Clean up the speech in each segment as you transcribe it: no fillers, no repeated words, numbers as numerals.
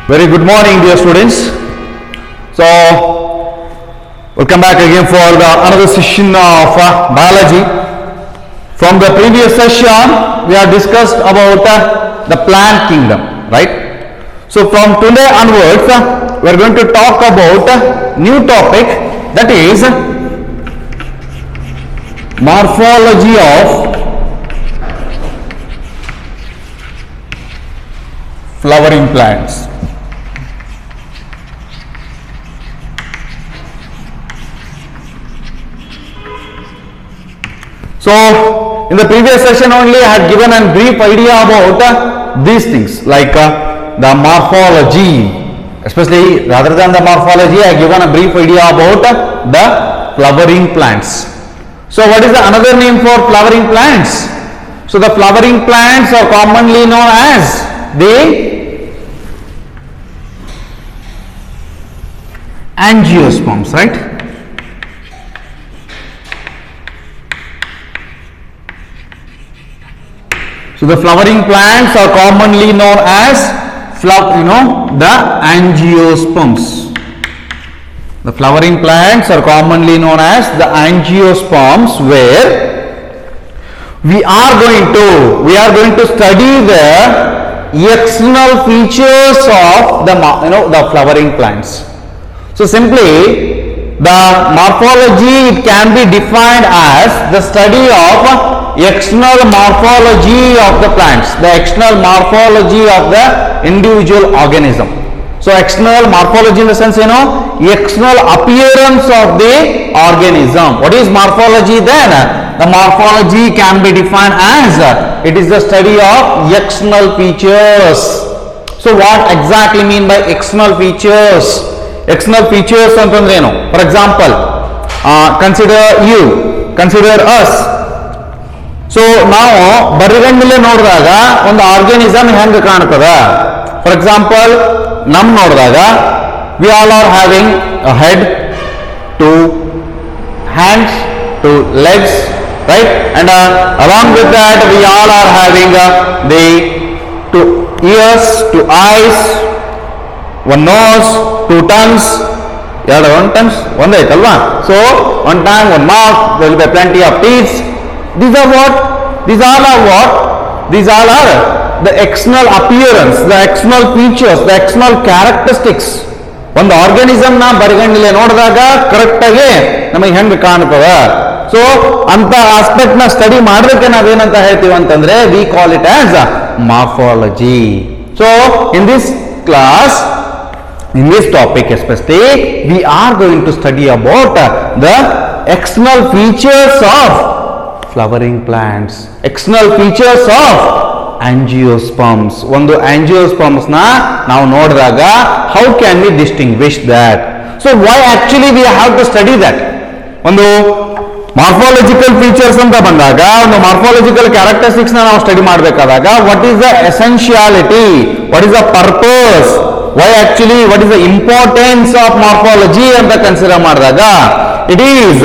Very good morning, dear students. So, welcome back again for another session of biology. From the previous session, we have discussed about the plant kingdom, right? So, from today onwards, we are going to talk about a new topic, that is morphology of flowering plants. So, in the previous session only, I had given a brief idea about these things, like the morphology. Especially, rather than the morphology, I have given a brief idea about the flowering plants. So, what is the another name for flowering plants? So, the flowering plants are commonly known as the angiosperms, right? So the flowering plants are commonly known as the angiosperms. The flowering plants are commonly known as the angiosperms, where we are going to study the external features of the flowering plants. So simply, the morphology, it can be defined as the study of external morphology of the plants, the external morphology of the individual organism. So external morphology in the sense, external appearance of the organism. What is morphology then? The morphology can be defined as it is the study of external features. So what exactly mean by external features? External features ಅಂತಂದ್ರೆ ಏನು? For example, consider us. So ನಾವು ಬರಿಗಣ್ಣಿಲೆ ನೋಡಿದಾಗ ಒಂದು organism ಹೆಂಗೆ ಕಾಣ್ತದ? For example, ನೋಡಿದಾಗ V all are having a head, 2 hands, 2 legs, right? And along with that, we all are having the 2 ears, 2 eyes, 1 nose, 2 tongues. one tongues, one ಐತಲ್ವಾ? So 1 tongue, 1 mouth, there will be plenty of teeth. These are what? These all are the external appearance, the external features, the external characteristics. ಒಂದು organism ನ ಬರಿಗಣ್ಣಿಲೆ ನೋಡಿದಾಗ correct ಆಗಿ ನಮಗೆ ಹೆಂಗೆ ಕಾಣ್ತದ? So ಅಂತ aspect ನ study ಮಾಡೋದಕ್ಕೆ ನಾವೇನಂತ ಹೇಳ್ತೀವಿ ಅಂತಂದ್ರೆ we call it as morphology. So in this class, in this topic especially, we are going to study about the external features of flowering plants, external features of angiosperms. ಒಂದು angiosperms ನ ನಾವು ನೋಡಿದಾಗ how can we distinguish that? So why actually we have to study that? ಒಂದು morphological features ಅಂತ ಬಂದಾಗ, ಒಂದು morphological characteristics ನ ನಾವು ಸ್ಟಡಿ ಮಾಡಬೇಕಾದಾಗ, what is the essentiality, what is the purpose, why actually, what is the importance of morphology ಅಂತ consider ಮಾಡಿದಾಗ, it is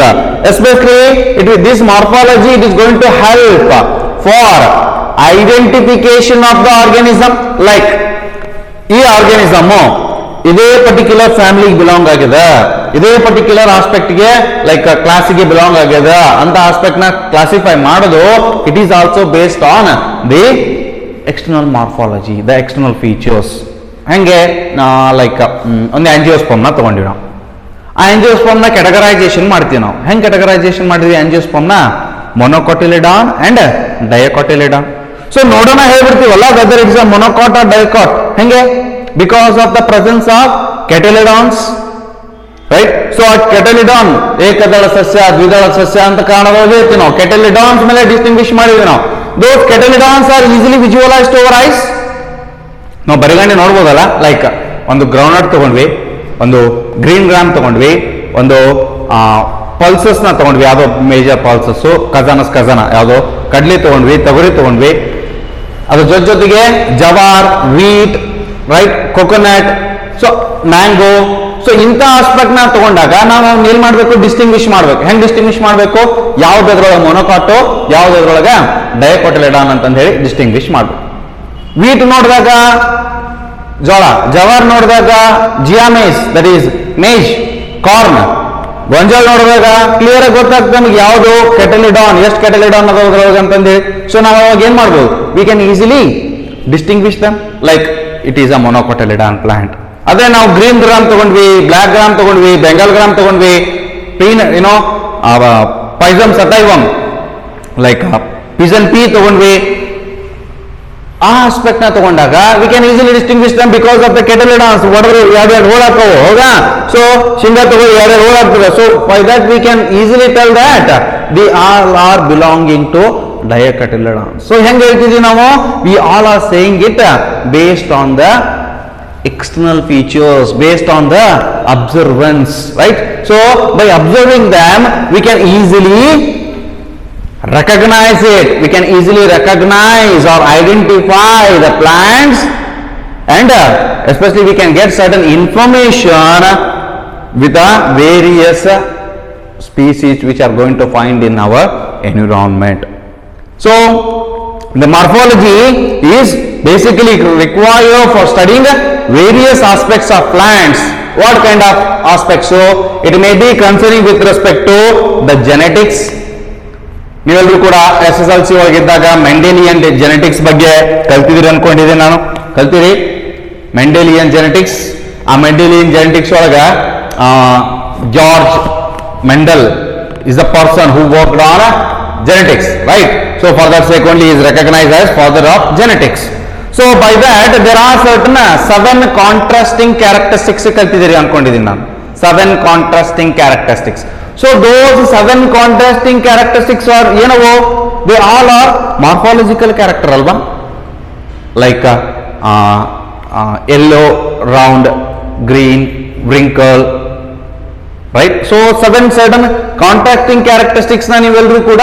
especially this morphology, it is going to help for identification of the organism. Like ಈ organism ಇದೇ particular ಫ್ಯಾಮಿಲಿಗೆ belong ಆಗಿದೆ, ಇದೇ particular ಆಸ್ಪೆಕ್ಟ್ಗೆ like ಕ್ಲಾಸಿಗೆ belong ಆಗಿದೆ ಅಂತ ಆಸ್ಪೆಕ್ಟ್ ನ ಕ್ಲಾಸಿಫೈ ಮಾಡೋದು, it is also based on the external morphology, the external features. ಹೆಂಗೆ ಲೈಕ್ ಒಂದು ಆಂಜಿಯೋಸ್ಪರ್ಮ್ ನ ತಗೊಂಡಿವಿ ನಾವು, ಆ ಆಂಜಿಯೋಸ್ಪರ್ಮ್ ನ ಕ್ಯಾಟಗರೈಸೇಷನ್ ಮಾಡ್ತೀವಿ ನಾವು. ಹೆಂಗೆ ಕ್ಯಾಟಗರೈಸೇಷನ್ ಮಾಡಿದ್ವಿ ಆಂಜಿಯೋಸ್ಪರ್ಮ್ ನ? ಮೊನೊಕಾಟಿಲಿಡಾನ್ ಅಂಡ್ ಡಯಾಕಾಟಿಲಿಡಾನ್. ಸೊ ನೋಡೋಣ ಹೇಳ್ಬಿಡ್ತೀವಲ್ಲ whether it's a monocot or dicot. ಹೆಂಗೆ? Because of the presence of cotyledons, right? So ಆ ಕೆಟಲಿಡಾನ್ ಏಕದಳ ಸಸ್ಯ, ದ್ವಿದಳ ಸಸ್ಯ ಅಂತ ಕಾರಣವಾಗಿ ಹೇಳ್ತೀವಿ ನಾವು. ಕೆಟಲಿಡಾನ್ಸ್ ಮೇಲೆ ಡಿಸ್ಟಿಂಗ್ವಿಶ್ ಮಾಡಿದ್ವಿ ನಾವು. ದೋಸ್ ಕೆಟಲಿಡಾನ್ಸ್ ಆರ್ ಈಸಿಲಿ ವಿಜುವಲೈಸ್ಡ್ ಓವರ್ ಐಸ್. ನಾವು ಬರಿಗಣ್ಣೆ ನೋಡ್ಬೋದಲ್ಲ, ಲೈಕ್ ಒಂದು ಗ್ರೌಂಡ್ನಟ್ ತಗೊಂಡ್ವಿ, ಒಂದು ಗ್ರೀನ್ ಗ್ರಾಮ್ ತಗೊಂಡ್ವಿ, ಒಂದು ಪಲ್ಸಸ್ ನ ತಗೊಂಡ್ವಿ, ಯಾವುದೋ ಮೇಜರ್ ಪಲ್ಸಸ್, ಕಜಾನ ಯಾವುದೋ ಕಡ್ಲಿ ತಗೊಂಡ್ವಿ, ತೊಗರಿ ತಗೊಂಡ್ವಿ, ಅದ್ರ ಜೊತೆಗೆ jowar, wheat, right, coconut, so mango. So ಇಂಥ ಆಸ್ಪೆಕ್ಟ್ ನ ತಗೊಂಡಾಗ ನಾವು ಏನ್ ಮಾಡ್ಬೇಕು? ಡಿಸ್ಟಿಂಗ್ವಿಶ್ ಮಾಡ್ಬೇಕು. ಹೆಂಗ್ ಡಿಸ್ಟಿಂಗ್ವಿಶ್ ಮಾಡ್ಬೇಕು? ಯಾವ್ದ್ರೊಳಗೆ ಮೊನೊಕಾಟೋ, ಯಾವ್ದ್ರೊಳಗೆ ಡಯಾಕೋಟಿಲಿಡಾನ್ ಅಂತಂದು ಹೇಳಿ ಡಿಸ್ಟಿಂಗ್ವಿಶ್ ಮಾಡ್ಬೇಕು. ವೀಟ್ ನೋಡಿದಾಗ ಜೋಳ. ಜವಾರ್ ನೋಡಿದಾಗ ಜಿಯಾಮೇಸ್, ದಟ್ ಈಸ್ ಮೇಜ್, ಕಾರ್ನ್. ಗೊಂಜಾಳ ನೋಡಿದಾಗ ಕ್ಲಿಯರ್ ಆಗಿ ಗೊತ್ತಾಗ್ತದೆ ನಮಗೆ ಯಾವುದು ಕೆಟಲಿಡಾನ್, ಎಷ್ಟು ಕೆಟಲಿಡಾನ್ ಅದ್ರೊಳಗೆ ಅಂತಂದು. ಸೊ ನಾವು ಅವಾಗ ಏನ್ ಮಾಡ್ಬೋದು, we can easily distinguish them like it is a monocotyledon plant. ಅದೇ ನಾವು ಗ್ರೀನ್ ಗ್ರಾಮ್ ತಗೊಂಡ್ವಿ, ಬ್ಲಾಕ್ ಗ್ರಾಮ್ ತಗೊಂಡ್ವಿ, ಬೆಂಗಾಲ್ ಗ್ರಾಮ್ ತಗೊಂಡ್ವಿ, pisum sativum like pigeon pea ತಗೊಂಡ್ವಿ, ಆ ಆಸ್ಪೆಕ್ಟ್ ನ ತಗೊಂಡಾಗ we can easily distinguish them because of the cotyledons. ಹೊಡೆದ್ರೆ ಎರಡೆರಡು ಹೋಲ್ ಹಾಕವು, ಹೌದಾ? ಸೊ ಶೇಂಗಾ ತಗೊಳ್ಳಿ ಎರಡೆರಡು ಹೋಲ್ ಆಗ್ತದೆ. So by that we can easily tell that the all are belonging to dicotyledons. So ಹೆಂಗೆ ಹೇಳ್ತಿದ್ವಿ ನಾವು, we all are saying it based on the external features, based on the observance, right? So by observing them we can easily recognize it, we can easily recognize or identify the plants, and especially we can get certain information with the various species which are going to find in our environment. So the morphology is basically required for studying various aspects of plants. What kind of aspects? So it may be concerning with respect to the genetics. ನೀವೆಲ್ಲರೂ ಕೂಡ SSLC ಒಳಗಿದ್ದಾಗ Mendelian genetics ಬಗ್ಗೆ ಕಲ್ತಿದ್ದೀರಿ ಅನ್ಕೊಂಡಿದ್ದೀನಿ ನಾನು. ಕಲ್ತಿರಿ Mendelian genetics. ಆ Mendelian genetics ಒಳಗ George Mendel is the person who worked on genetics, right? So for that sake only he is recognized as father of genetics. So by that there are certain 7 contrasting characteristics ಕಲ್ತಿದ್ದೀರಿ ಅನ್ಕೊಂಡಿದ್ದೀನಿ ನಾನು. 7 contrasting characteristics. So those 7 contrasting characteristics are ಏನವು, they all are morphological character ಅಲ್ವಾ? Like yellow, round, green, wrinkle, right? So 7 certain contrasting characteristics na ನೀವೆಲ್ಲರೂ ಕೂಡ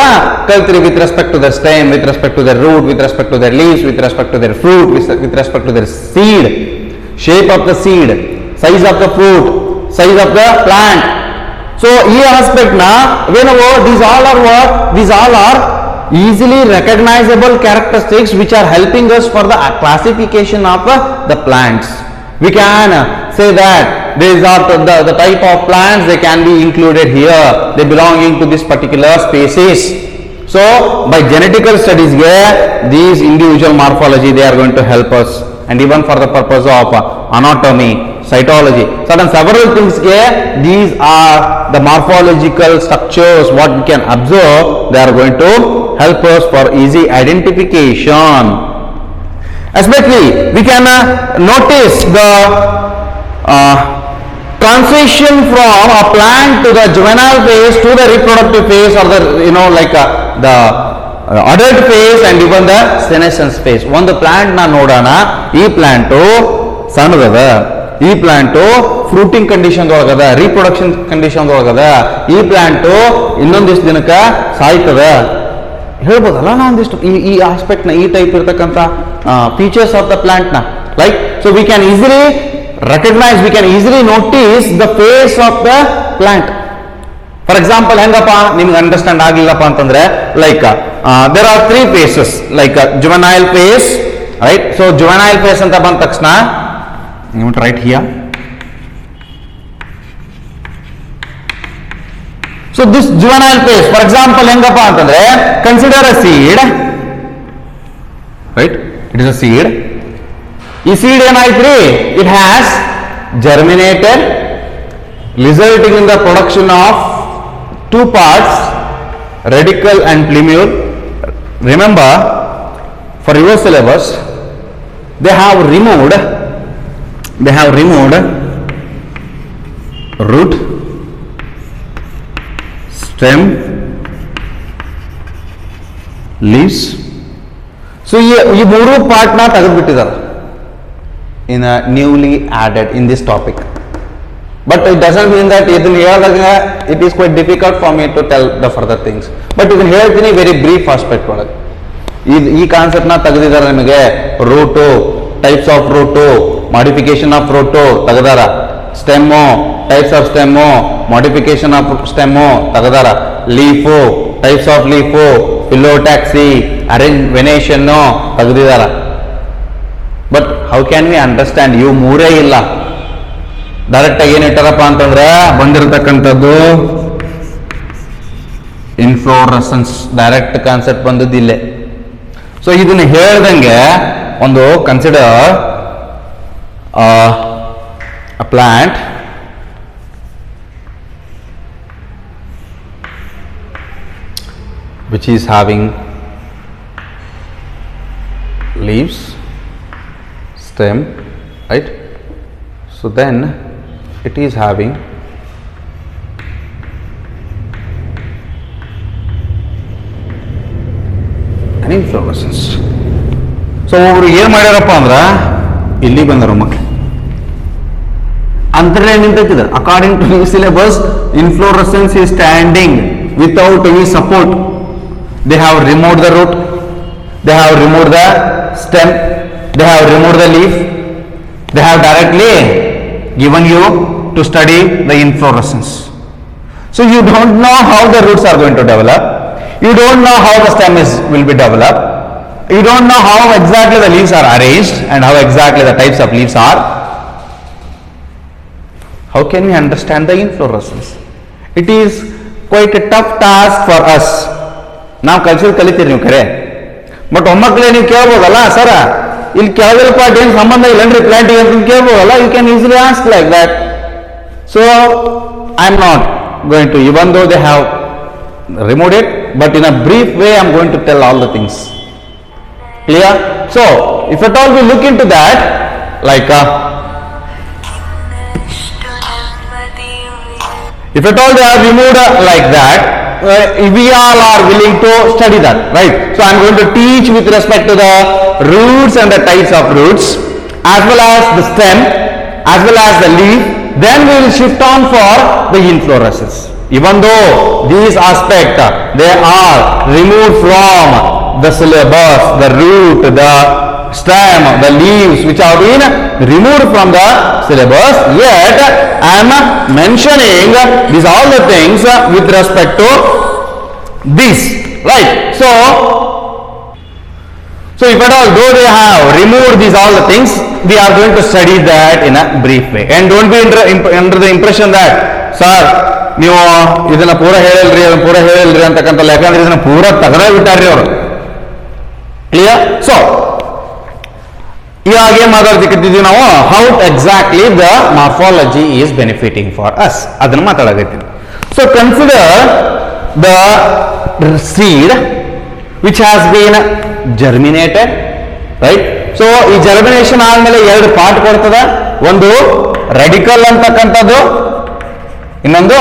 ಕಲ್ತಿರಿ with respect to their stem, with respect to their root, with respect to their leaves, with respect to their fruit, with respect to their seed, shape of the seed, size of the fruit, size of the plant. So ಈ aspect na ಏನವು, these all are what? These all are easily recognizable characteristics which are helping us for the classification of the plants. We can say that these are the type of plants, they can be included here, they belonging to this particular species. So by genetical studies these individual morphology they are going to help us, and even for the purpose of anatomy, cytology, several things these are the morphological structures what we can observe, they are going to help us for easy identification. Especially we can notice the transition from a plant to the juvenile phase to the reproductive phase, or the the adult phase and even the senescence phase. ಒಂದು plant ನ ನೋಡೋಣ, ಈ plant ಸಣ್ಣದದ, ಈ plant fruiting condition ಒಳಗದ, reproduction condition ಒಳಗದ, ಈ plant ಇನ್ನೊಂದಿಷ್ಟು ದಿನಕ್ಕೆ ಸಾಯ್ತದ ಹೇಳ್ಬೋದಲ್ಲ ನಾವು ಒಂದಿಷ್ಟು ಈ ಆಸ್ಪೆಕ್ಟ್ ನ, ಈ ಟೈಪ್ ಇರ್ತಕ್ಕಂಥ ಫೀಚರ್ಸ್ ಆಫ್ ದ ಪ್ಲಾಂಟ್ ನ, like so we can easily recognize, we can easily notice the phase of the plant. For example, ಹೆಂಗಪ್ಪ ನಿಮ್ಗೆ ಅಂಡರ್ಸ್ಟ್ಯಾಂಡ್ ಆಗಲಿಲ್ಲಪ್ಪ ಅಂತಂದ್ರೆ, like there are 3 phases, like juvenile phase, right? So juvenile phase ಅಂತ ಬಂದ ತಕ್ಷಣ you want to write here. So this juvenile phase, for example, ಹೆಂಗಪ್ಪ ಅಂತಂದ್ರೆ, consider a seed, right? It is a seed. ಈ seed ಏನಾಯ್ತ್ರಿ, it has germinated, resulting in the production of 2 parts, radicle and plumule. Remember, for your syllabus they have removed root, stem, leaves. So ಈ 3 part ನ ತೆಗೆದುಬಿಟ್ಟಿದ್ದಾರೆ in a newly added in this topic, but it doesn't mean that ಇದನ್ನ ಹೇಳಿದಾಗ it is quite difficult for me to tell the further things, but ಇದನ್ನ ಹೇಳ್ತೀನಿ very brief aspect ಒಳಗೆ. ಈ concept ನ ತೆಗೆದಿದ್ದಾರೆ ನಿಮಗೆ. Root, types of root, modification of root ತೆಗೆದಾರ, stem, types of stem, modification of stem ತೆಗೆದಾರ, leaf, types of leaf, phyllotaxy, arrange venation ತೆಗೆದಿದಾರ. But how can we understand? ಇವು ಮೂರೇ ಇಲ್ಲ. ಡೈರೆಕ್ಟ್ ಆಗಿ ಏನು ಇಟ್ಟಾರಪ್ಪ ಅಂತಂದ್ರೆ ಬಂದಿರತಕ್ಕಂಥದ್ದು ಇನ್ಫ್ಲೋರೆಸೆನ್ಸ್, ಡೈರೆಕ್ಟ್ ಕಾನ್ಸೆಪ್ಟ್ ಬಂದದ್ದು ಇಲ್ಲೇ. ಸೊ ಇದನ್ನ ಹೇಳ್ದಂಗೆ ಒಂದು consider a plant which is having leaves, stem, right? So then it is having an inflorescence. So over ಏನು ಮಾಡ್ಯಾರಪ್ಪ ಅಂದ್ರೆ ಇಲ್ಲಿ ಬಂದರು ಮಕ್ಕಳು ಅಂತರೇ ನಿಂತಿದೆ. According to the syllabus inflorescence is standing without any support. They have removed the root, they have removed the stem, they have removed the leaf, they have directly given you to study the inflorescence. So you don't know how the roots are going to develop, you don't know how the stem will be developed, you don't know how exactly the leaves are arranged and how exactly the types of leaves are. How can we understand the inflorescence? It is quite a tough task for us. ನಾವು culture ಕಲಿತೀರಿ ನೀವು ಕರೆ, but ಒಮ್ಮಕ್ಕಳೇ ನೀವು ಕೇಳ್ಬೋದಲ್ಲ, ಸರ ಇಲ್ಲಿ ಕೆಳಗಲ್ part ಏನು ಸಂಬಂಧ ಇಲ್ಲನ್ರಿ ಪ್ಲಾಂಟಿಗೆ ಅಂತ ಕೇಳ್ಬೋದಲ್ಲ. You can easily ask like that. So I am not going to, even though they have removed it, but in a brief way I am going to tell all the things. Clear? So if at all we look in to that, like if at all they are removed like that, we all are willing to study that, right? So I am going to teach with respect to the roots and the types of roots, as well as the stem, as well as the leaf. Then we will shift on for the inflorescence. Even though these aspects they are removed from the syllabus, the root, the stem, the leaves which have been removed from the syllabus, yet I am mentioning these all the things with respect to this, right? So if at all though they have removed these all the things, we are going to study that in a brief way. And don't be under the impression that sir ನೀವು ಇದನ್ನ ಪೂರ ಹೇಳಿಲ್ರಿ ಅದನ್ನ ಪೂರ ಹೇಳಿಲ್ರಿ ಅಂತಕ್ಕಂಥಲ್ಲ, ಯಾಕಂದ್ರೆ ಇದನ್ನ ಪೂರ ತಗದೇ ಬಿಟ್ಟಾರ್ರಿ ಅವರು. Clear? So ಇವಾಗ ಏನ್ ಮಾತಾಡ್ತಿದ್ದೀವಿ ನಾವು, how exactly the morphology is benefiting for us, ಅದನ್ನ ಮಾತಾಡಕತ್ತೀವಿ. So consider the seed which has been germinated, right? So ಈ ಜರ್ಮಿನೇಷನ್ ಆದ್ಮೇಲೆ ಎರಡು ಪಾರ್ಟ್ ಕೊಡ್ತದ, ಒಂದು ರೆಡಿಕಲ್ ಅಂತಕ್ಕಂಥದ್ದು, ಇನ್ನೊಂದು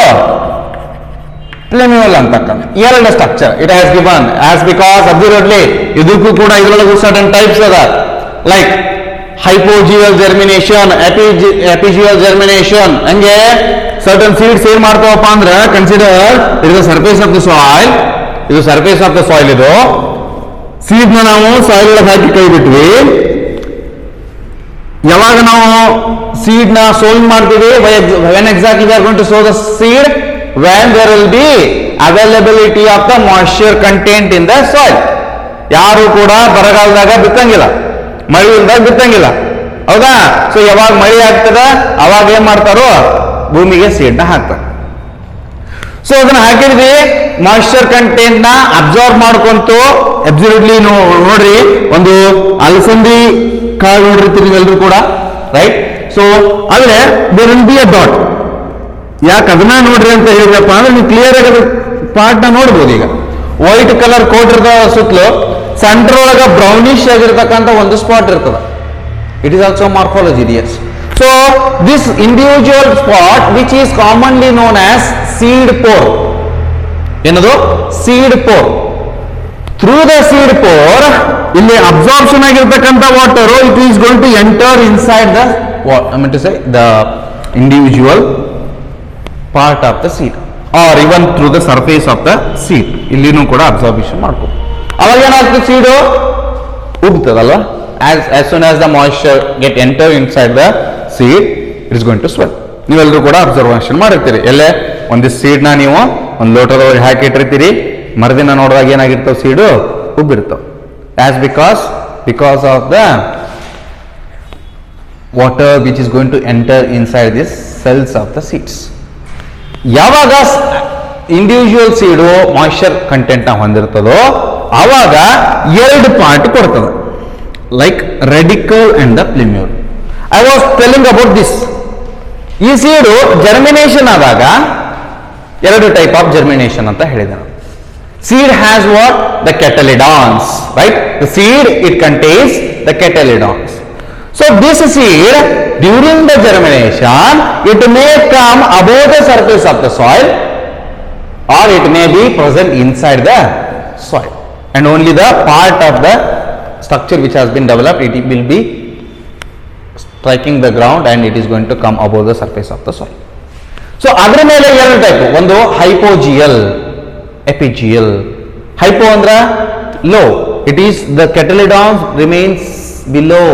ಪ್ಲೆಮ್ಯೂಲ್ ಅಂತಕ್ಕಂಥ ಎರಡು structure it has given as because absolutely ಇದಕ್ಕೂ ಕೂಡ ಇದರೊಳಗೂ ಸರ್ಟನ್ ಟೈಪ್ಸ್ ಅದ, like hypogeal germination, epigeal germination. ಹಂಗೆ ಸರ್ಟನ್ ಸೀಡ್ಸ್ ಏನ್ ಮಾಡ್ತಾವಪ್ಪ ಅಂದ್ರೆ, consider it is surface of the soil, ಇದು ಸರ್ಫೇಸ್ ಆಫ್ ದ ಸಾಯಿಲ್, ಇದು ಸೀಡ್ ನ ನಾವು ಸಾಯಿಲ್ ಒಳಗೆ ಹಾಕಿ ಕೈ ಬಿಟ್ವಿ. ಯಾವಾಗ ನಾವು ಸೀಡ್ ನ ಸೋಯಿಂಗ್ ಮಾಡ್ತೀವಿ, when exactly we are going to sow the seed, when there will be availability of the moisture content in the soil. ಯಾರು ಕೂಡ ಬರಗಾಲದಾಗ ಬಿತ್ತಂಗಿಲ್ಲ, ಮಳೆಯಿಂದಾಗ ಬಿತ್ತಂಗಿಲ್ಲ, ಹೌದಾ? ಸೊ ಯಾವಾಗ ಮಳೆ ಆಗ್ತದ ಅವಾಗ ಏನ್ ಮಾಡ್ತಾರೋ ಭೂಮಿಗೆ ಸೀಡ್ನ ಹಾಕ್ತಾರೆ. ಸೊ ಅದನ್ನ ಹಾಕಿದ್ವಿ, ಮಾಯಿಶ್ಚರ್ ಕಂಟೆಂಟ್ ನ ಅಬ್ಸರ್ವ್ ಮಾಡ್ಕೊಂತು ಅಬ್ಸಲ್ಯೂಟ್ಲಿ ನೋಡ್ರಿ, ಒಂದು ಅಲಸಂದಿ ಕಾಳು ನೋಡಿರ್ತೀರಿ ನೀವೆಲ್ಲರೂ ಕೂಡ, ರೈಟ್? ಸೊ ಆದ್ರೆ there will be a dot. ಯಾಕೆ ಅದನ್ನ ನೋಡ್ರಿ ಅಂತ ಹೇಳಿದ್ರಪ್ಪ ಅಂದ್ರೆ, ನೀವು ಕ್ಲಿಯರ್ ಆಗಿ ಪಾರ್ಟ್ ನ ನೋಡ್ಬೋದು. ಈಗ ವೈಟ್ ಕಲರ್ ಕೋಟ್ ಇರ್ತದ, ಸುತ್ತಲೂ ಸೆಂಟರ್ ಒಳಗ ಬ್ರೌನಿಶ್ ಆಗಿರ್ತಕ್ಕಂಥ ಒಂದು ಸ್ಪಾಟ್ ಇರ್ತದ. It is also morphology, yes. So this individual spot which is commonly known as seed pore, ಏನದು seed pore. Through the seed pore, ಇಲ್ಲಿ ಅಬ್ಸಾರ್ಪ್ಷನ್ ಆಗಿರ್ತಕ್ಕಂಥ water it is going to enter inside the, I mean to say, the individual part of the seed or even through the surface of the seed. ಇಲ್ಲಿನೂ ಕೂಡ ಅಬ್ಸಾರ್ಬೇಷನ್ ಮಾಡ್ಕೊ. ಅವಾಗ ಏನಾಗ್ತದೆ, ಸೀಡು ಉಬ್ತದಲ್ವಾ? as soon as the moisture get enter inside the seed, it is going to swell. ನೀವೆಲ್ಲರೂ ಕೂಡ observation ಮಾಡಿರ್ತೀರಿ. ಎಲ್ಲೇ ಒಂದಿಷ್ಟು seed ನ ನೀವು ಒಂದು ಲೋಟದೊಳಗೆ ಹಾಕಿ ಇಟ್ಟಿರ್ತೀರಿ, ಮರದಿನ ನೋಡಿದಾಗ ಏನಾಗಿರ್ತಾವ, ಸೀಡು ಉಬ್ಬಿರ್ತಾವ. as because of the water which is going to enter inside these cells of the seeds. ಯಾವಾಗ individual seed moisture content ನ ಹೊಂದಿರ್ತದೋ ಆವಾಗ ಎರಡು ಪಾರ್ಟ್ ಕೊಡ್ತದೆ, like radicle and the plumule. I was telling about this. ಈ seed germination ಆದಾಗ ಎರಡು type of germination ಅಂತ ಹೇಳಿದೆ. Seed has what? The cotyledons, right? The seed, it contains the cotyledons. So this seed, during the germination, it may come above the surface of the soil, or it may be present inside the soil. And only the part of the structure which has been developed, it will be striking the ground and it is going to come above the surface of the soil. So adra mele ಎರಡು type, ಒಂದು hypogeal, epigeal. Hypo andra low, it is the cotyledons remains below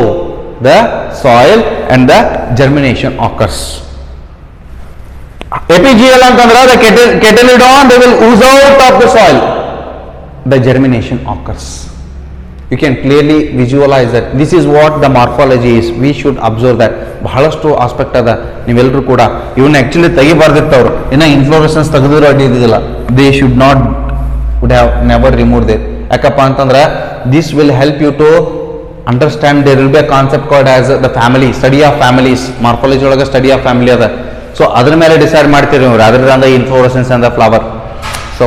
the soil and the germination occurs. Epigeal antandra the cotyledon they will ooze out of the soil, the germination occurs. You can clearly visualize that. This is what the morphology is. We should observe that. ಬಹಳಷ್ಟು aspect ಅದ, ನೀವೆಲ್ಲರೂ ಕೂಡ ಇವನ್ನ actually ತೆಗಿಬಾರ್ದಿತ್ತವ್ರು, ಇನ್ನ inflorescence ತೆಗೆದಿರೋ ಅಡ್ಡಿದಿಲ್ಲ. They should not would have never removed it. ಯಾಕಪ್ಪ ಅಂತಂದ್ರೆ this will help you to understand. There will be a concept called as the family, study of families. Morphology ಒಳಗೆ study of family ಅದ. So ಅದ್ರ ಮೇಲೆ decide ಮಾಡ್ತೀರಿ ನೀವು, rather than the inflorescence and the flower. So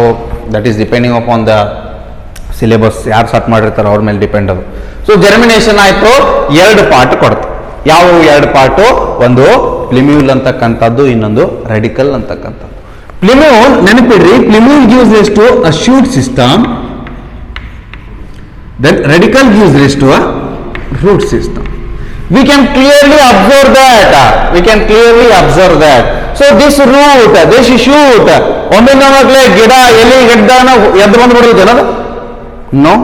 that is depending upon the syllabus, ಯಾರು start ಮಾಡಿರ್ತಾರೆ ಅವ್ರ ಮೇಲೆ ಡಿಪೆಂಡ್ ಅದು. ಸೊ ಜರ್ಮಿನೇಷನ್ ಆಯ್ತು, ಎರಡು ಪಾರ್ಟ್ ಕೊಡುತ್ತೆ. ಯಾವ ಎರಡು ಪಾರ್ಟು? ಒಂದು ಪ್ಲಿಮ್ಯೂಲ್ ಅಂತಕ್ಕಂಥದ್ದು, ಇನ್ನೊಂದು ರೆಡಿಕಲ್ ಅಂತಕ್ಕಂಥದ್ದು. Plumule, ನೆನಪಿಡ್ರಿ, plumule gives rise to a shoot system, then radical gives rise to a root system. We can clearly observe that. So this root, this shoot, ಒಮ್ಮಿಂದವಾಗಲೇ ಗಿಡ ಎಲೆ ಗಿಡನ ಎದ್ದು ಬಂದ್ಬಿಡುತ್ತೆ ನೋ.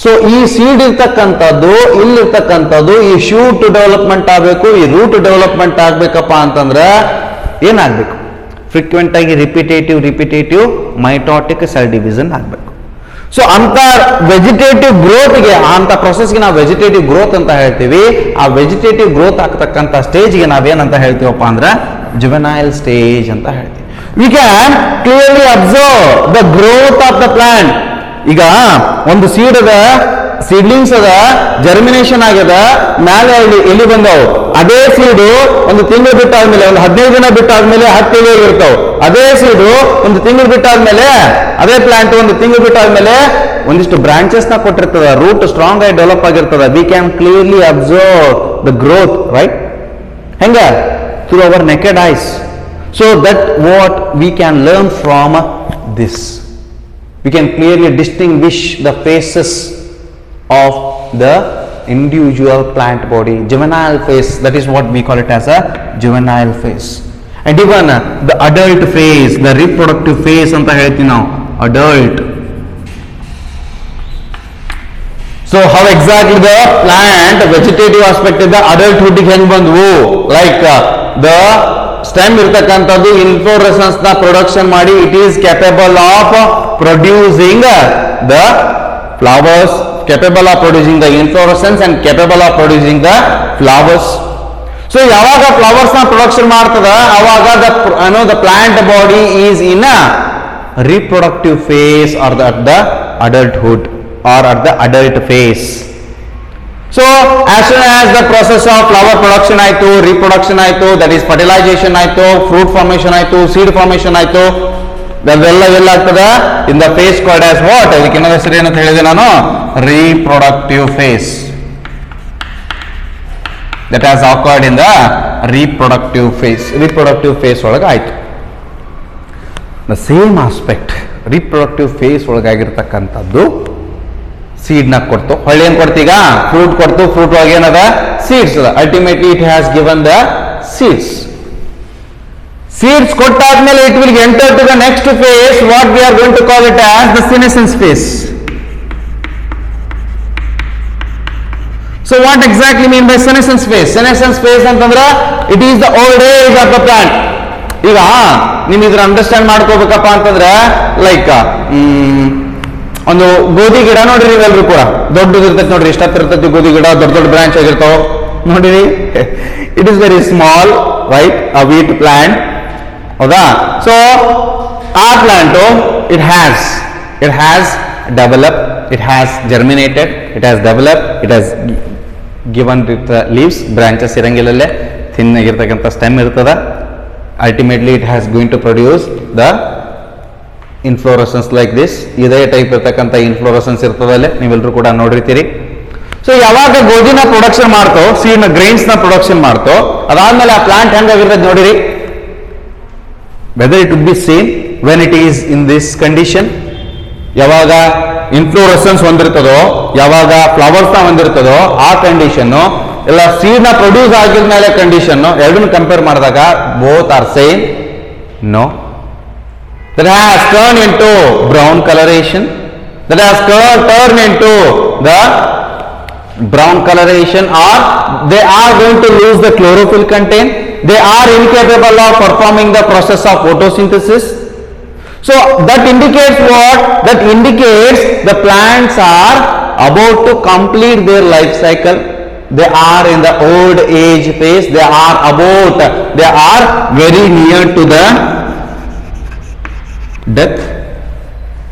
ಸೊ ಈ ಸೀಡ್ ಇರ್ತಕ್ಕಂಥದ್ದು, ಇಲ್ಲಿರ್ತಕ್ಕಂಥದ್ದು, ಈ ಶೂಟ್ ಡೆವಲಪ್ಮೆಂಟ್ ಆಗಬೇಕು, ಈ ರೂಟ್ ಡೆವಲಪ್ಮೆಂಟ್ ಆಗ್ಬೇಕಪ್ಪ ಅಂತಂದ್ರೆ ಏನಾಗಬೇಕು? ಫ್ರೀಕ್ವೆಂಟ್ ಆಗಿ ರಿಪಿಟೇಟಿವ್ ಮೈಟೋಟಿಕ್ ಸೆಲ್ ಡಿವಿಷನ್ ಆಗಬೇಕು. ಸೊ ಅಂತ ವೆಜಿಟೇಟಿವ್ ಗ್ರೋತ್ಗೆ, ಅಂತ ಪ್ರೊಸೆಸ್ಗೆ ನಾವು ವೆಜಿಟೇಟಿವ್ ಗ್ರೋತ್ ಅಂತ ಹೇಳ್ತೀವಿ. ಆ ವೆಜಿಟೇಟಿವ್ ಗ್ರೋತ್ ಆಗ್ತಕ್ಕಂಥ ಸ್ಟೇಜ್ಗೆ ನಾವೇನಂತ ಹೇಳ್ತೀವಪ್ಪ ಅಂದ್ರೆ ಜುವೆನೈಲ್ ಸ್ಟೇಜ್ ಅಂತ ಹೇಳ್ತೀವಿ. V can clearly observe the growth of the plant. ಈಗ ಒಂದು ಸೀಡ್ ಅದ, ಸೀಡ್ಲಿಂಗ್ಸ್ ಅದ, ಜರ್ಮಿನೇಷನ್ ಆಗ್ಯದ, ಮ್ಯಾಲೆ ಎಲ್ಲಿ ಬಂದವು. ಅದೇ ಸೀಡು ಒಂದು ತಿಂಗಳು ಬಿಟ್ಟಾದ್ಮೇಲೆ, ಒಂದು 15 ದಿನ ಬಿಟ್ಟಾದ್ಮೇಲೆ 10 ಎಲೆ ಇರ್ತಾವ. ಅದೇ ಸೀಡು ಒಂದು ತಿಂಗಳು ಬಿಟ್ಟಾದ್ಮೇಲೆ, ಅದೇ ಪ್ಲಾಂಟ್ ಒಂದು ತಿಂಗಳು ಬಿಟ್ಟಾದ್ಮೇಲೆ ಒಂದಿಷ್ಟು ಬ್ರಾಂಚಸ್ ನ ಕೊಟ್ಟಿರ್ತದ, ರೂಟ್ ಸ್ಟ್ರಾಂಗ್ ಆಗಿ ಡೆವಲಪ್ ಆಗಿರ್ತದ. We can clearly observe the growth, right? ಹೆಂಗ? Through our naked eyes. So that what we can learn from this. We can clearly distinguish the phases of the individual plant body. Juvenile phase, that is what we call it as a juvenile phase. And even the adult phase, the reproductive phase anta ಹೇಳ್ತೀವಿ ನಾವು, adult. So how exactly the plant vegetative aspect is the adulthood ಗೆ ಹೆಂಗ್ ಬಂದ್ವು? Like the stem ಇರ್ತಕ್ಕಂಥದ್ದು inflorescence ನ production ಮಾಡಿ, it is capable of producing the flowers, capable of producing the inflorescence and capable of producing the flowers. So ಯಾವಾಗ flowers ನ production ಮಾಡ್ತದ ಅವಾಗ the plant body is in a reproductive phase or at the adulthood or at the adult phase. So as soon as the process of flower production ಆಯ್ತು, reproduction ಆಯ್ತು, that is fertilization ಆಯ್ತು, fruit formation ಆಯ್ತು, seed formation ಆಯ್ತು, ಅದೆಲ್ಲ ಎಲ್ಲಾಗ್ತದ in the phase called as what? ಅದಕ್ಕೆ ಇನ್ನೊಂದು ಹೆಸರು ಏನಂತ ಹೇಳಿದೆ ನಾನು, reproductive phase. That has occurred in the reproductive phase. Reproductive phase ಒಳಗೆ ಆಯ್ತು. The same aspect, reproductive phase ಒಳಗಾಗಿರ್ತಕ್ಕಂಥದ್ದು ಸೀಡ್ ನ ಕೊಡ್ತು, ಹೊಳ್ಳಿ ಏನ್ ಕೊಡ್ತೀಗ? ಫ್ರೂಟ್ ಕೊಡ್ತು, ಫ್ರೂಟ್ ಒಳಗೆ ಏನದ? ಸೀಡ್ಸ್ ಅದ. Ultimately it has given the seeds. Seeds ಕೊಟ್ಟಾದ್ಮೇಲೆ it will enter to the next phase, what we are going to call it as the senescence phase. So what exactly mean by senescence phase? Senescence phase ಅಂತಂದ್ರೆ it is the old age of the plant. ಈಗ ನಿಮ್ ಇದ್ರ understand ಮಾಡ್ಕೋಬೇಕಪ್ಪ ಅಂತಂದ್ರೆ like ಒಂದು ಗೋಧಿ ಗಿಡ ನೋಡ್ರಿ, ನೀವೆಲ್ರು ಕೂಡ ದೊಡ್ಡದಿರ್ತೈತಿ ನೋಡ್ರಿ, ಇಷ್ಟತ್ತಿರ್ತೈತಿ ಗೋಧಿ ಗಿಡ, ದೊಡ್ಡ ದೊಡ್ಡ ಬ್ರಾಂಚ್ ಆಗಿರ್ತಾವ. ನೋಡಿರಿ, it is very small, right, a wheat plant, ಹೌದಾ? ಸೊ ಆ plant it has develop, it has germinated, it has develop, it has given with leaves, branches ಇರಂಗಿಲ್ಲಲ್ಲೇ, ಥಿನ್ ಆಗಿರ್ತಕ್ಕಂಥ ಸ್ಟೆಮ್ ಇರ್ತದ. Ultimately it has going to produce the inflorescence like this. ಇದೇ type ಇರ್ತಕ್ಕಂಥ inflorescence ಇರ್ತದಲ್ಲೇ, ನೀವೆಲ್ಲರೂ ಕೂಡ ನೋಡಿರ್ತೀರಿ. ಸೊ ಯಾವಾಗ ಗೋಧಿನ ಪ್ರೊಡಕ್ಷನ್ ಮಾಡ್ತೋ, ಸೀಡ್ನ ಗ್ರೈನ್ಸ್ ನ ಪ್ರೊಡಕ್ಷನ್ ಮಾಡ್ತೋ, ಅದಾದ್ಮೇಲೆ ಆ ಪ್ಲಾಂಟ್ ಹೆಂಗಾಗಿರ್ತದೆ ನೋಡಿರಿ. Whether it would be same when it is in this condition, ಯಾವಾಗ ಇನ್ಫ್ಲೋರಸನ್ಸ್ ಹೊಂದಿರ್ತದೋ, ಯಾವಾಗ ಫ್ಲವರ್ಸ್ ನ ಹೊಂದಿರ್ತದೋ ಆ ಕಂಡೀಷನ್, ಎಲ್ಲ ಸೀಡ್ ನ ಪ್ರೊಡ್ಯೂಸ್ ಆಗಿದ್ಮೇಲೆ ಕಂಡೀಷನ್, ಎರಡನ್ನು ಕಂಪೇರ್ ಮಾಡಿದಾಗ both are same? No. That has turned into brown coloration, that has turned into the brown coloration, or they are going to lose the chlorophyll content, they are incapable of performing the process of photosynthesis. So that indicates what? That indicates the plants are about to complete their life cycle. They are in the old age phase, they are very near to the death,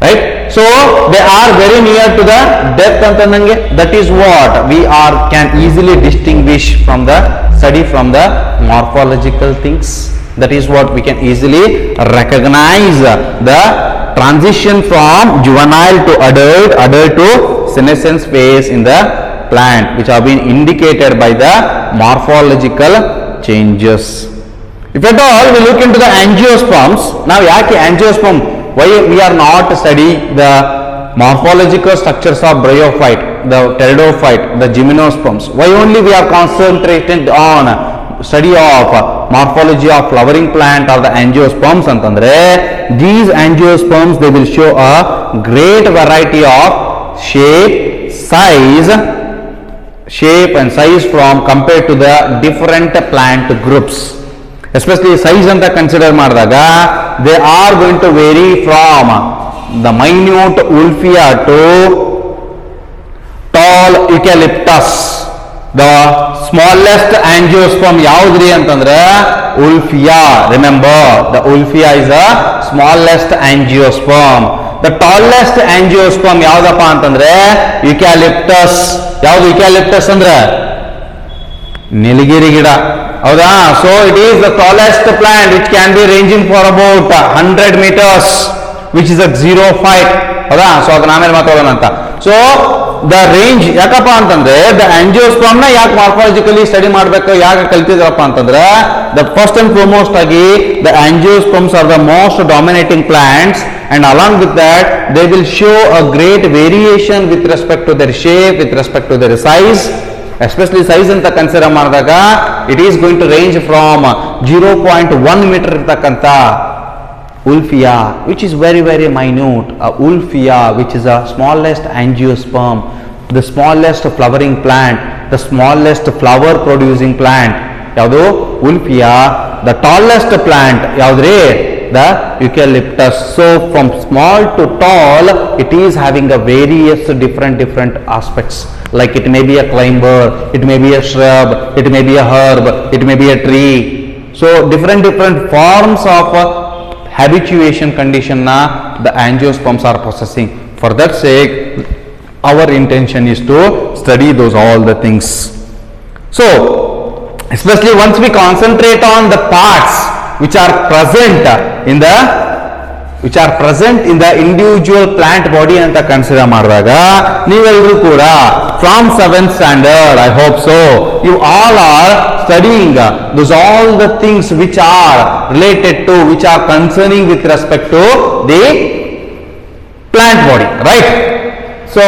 right? So they are very near to the death antanange. That is what we can easily distinguish from the study from the morphological things. That is what we can easily recognize the transition from juvenile to adult to senescence phase in the plant, which have been indicated by the morphological changes. If at all we look into the angiosperms, now yake angiosperm, why we are not studying the morphological structures of bryophyte, the pteridophyte, the gymnosperms? Why only we are concentrated on study of morphology of flowering plant or the angiosperms antandre, these angiosperms, they will show a great variety of shape and size from compared to the different plant groups. Especially size anta consider ಮಾಡಿದಾಗ they are going to vary from the minute Wolffia to tall eucalyptus. The smallest angiosperm yaudri antandre Wolffia. Remember, the Wolffia is the smallest angiosperm. The tallest angiosperm yaudappa antandre eucalyptus. ಯಾವುದು eucalyptus ಅಂದ್ರೆ ನೀಲಗಿರಿ ಗಿಡ, ಹೌದಾ? So it is the tallest plant, which can be ranging for about 100 meters, which is a 0.5, ಹೌದಾ? So ಅದನ್ನ ಆಮೇಲೆ ಮಾತಾಡೋಣ ಅಂತ. So the range ಯಾಕಪ್ಪ ಅಂತಂದ್ರೆ, ದ ಆಂಜಿಯೋಸ್ಪರ್ಮ್ ನ ಯಾಕೆ ಮಾರ್ಫಾಲಜಿಕಲಿ ಸ್ಟಡಿ ಮಾಡಬೇಕು, ಯಾಕೆ ಕಲ್ತಿದ್ರಪ್ಪ ಅಂತಂದ್ರೆ, ದ ಫಸ್ಟ್ ಅಂಡ್ ಫಾರ್ಮೋಸ್ಟ್ ಆಗಿ the angiosperms are the most dominating plants, and along with that they will show a great variation with respect to their shape, with respect to their size. Especially size anta consider ಮಾಡಿದಾಗ it is going to range from 0.1 meter ಇರತಕ್ಕಂತ Wolffia, which is very very minute, Wolffia, which is a smallest angiosperm, the smallest flowering plant, the smallest flower producing plant ಯಾವುದು Wolffia. The tallest plant ಯಾವ್ದ್ರಿ? The eucalyptus. So from small to tall, it is having a various different aspects, like it may be a climber, it may be a shrub, it may be a herb, it may be a tree. So different forms of habituation condition na the angiosperms are possessing. For that sake, our intention is to study those all the things. So especially once we concentrate on the parts which are present in the individual plant body anta consider ಮಾಡಿದಾಗ, ನೀವೆಲ್ಲರೂ ಕೂಡ from 7th standard, I hope so, you all are studying those all the things which are related to, which are concerning with respect to the plant body, right? So